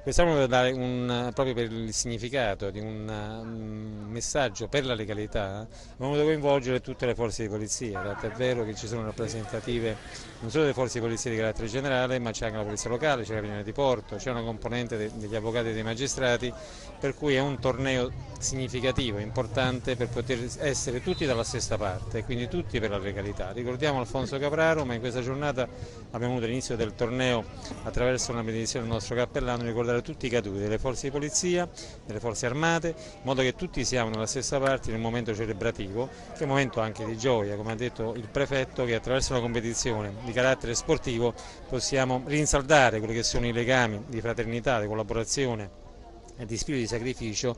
Quest'anno voglio dare proprio per il significato di un messaggio per la legalità, abbiamo voluto coinvolgere tutte le forze di polizia, tant'è vero che ci sono rappresentative non solo delle forze di polizia di carattere generale, ma c'è anche la polizia locale, c'è la Carabinieri di Porto, c'è una componente degli avvocati e dei magistrati, per cui è un torneo significativo, importante per poter essere tutti dalla stessa parte, quindi tutti per la legalità. Ricordiamo Alfonso Capraro, ma in questa giornata abbiamo avuto l'inizio del torneo attraverso una benedizione del nostro cappellano, ricordare tutti i caduti delle forze di polizia, delle forze armate, in modo che tutti siamo nella stessa parte nel momento celebrativo, che è un momento anche di gioia, come ha detto il prefetto, che attraverso una competizione di carattere sportivo possiamo rinsaldare quelli che sono i legami di fraternità, di collaborazione e di spirito di sacrificio,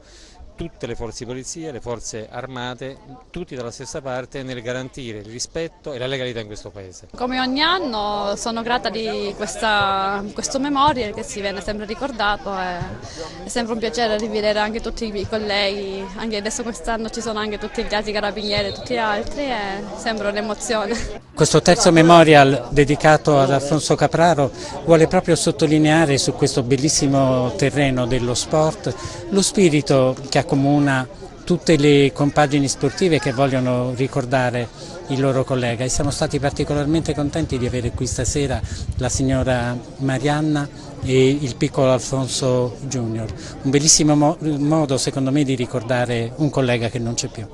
tutte le forze di polizia, le forze armate, tutti dalla stessa parte nel garantire il rispetto e la legalità in questo Paese. Come ogni anno sono grata di questo memorial che si viene sempre ricordato, è sempre un piacere rivedere anche tutti i colleghi, anche adesso quest'anno ci sono anche tutti gli altri carabinieri e tutti gli altri, è sempre un'emozione. Questo terzo memorial dedicato ad Alfonso Capraro vuole proprio sottolineare su questo bellissimo terreno dello sport lo spirito che accomuna tutte le compagini sportive che vogliono ricordare il loro collega, e siamo stati particolarmente contenti di avere qui stasera la signora Marianna e il piccolo Alfonso Junior, un bellissimo modo secondo me di ricordare un collega che non c'è più.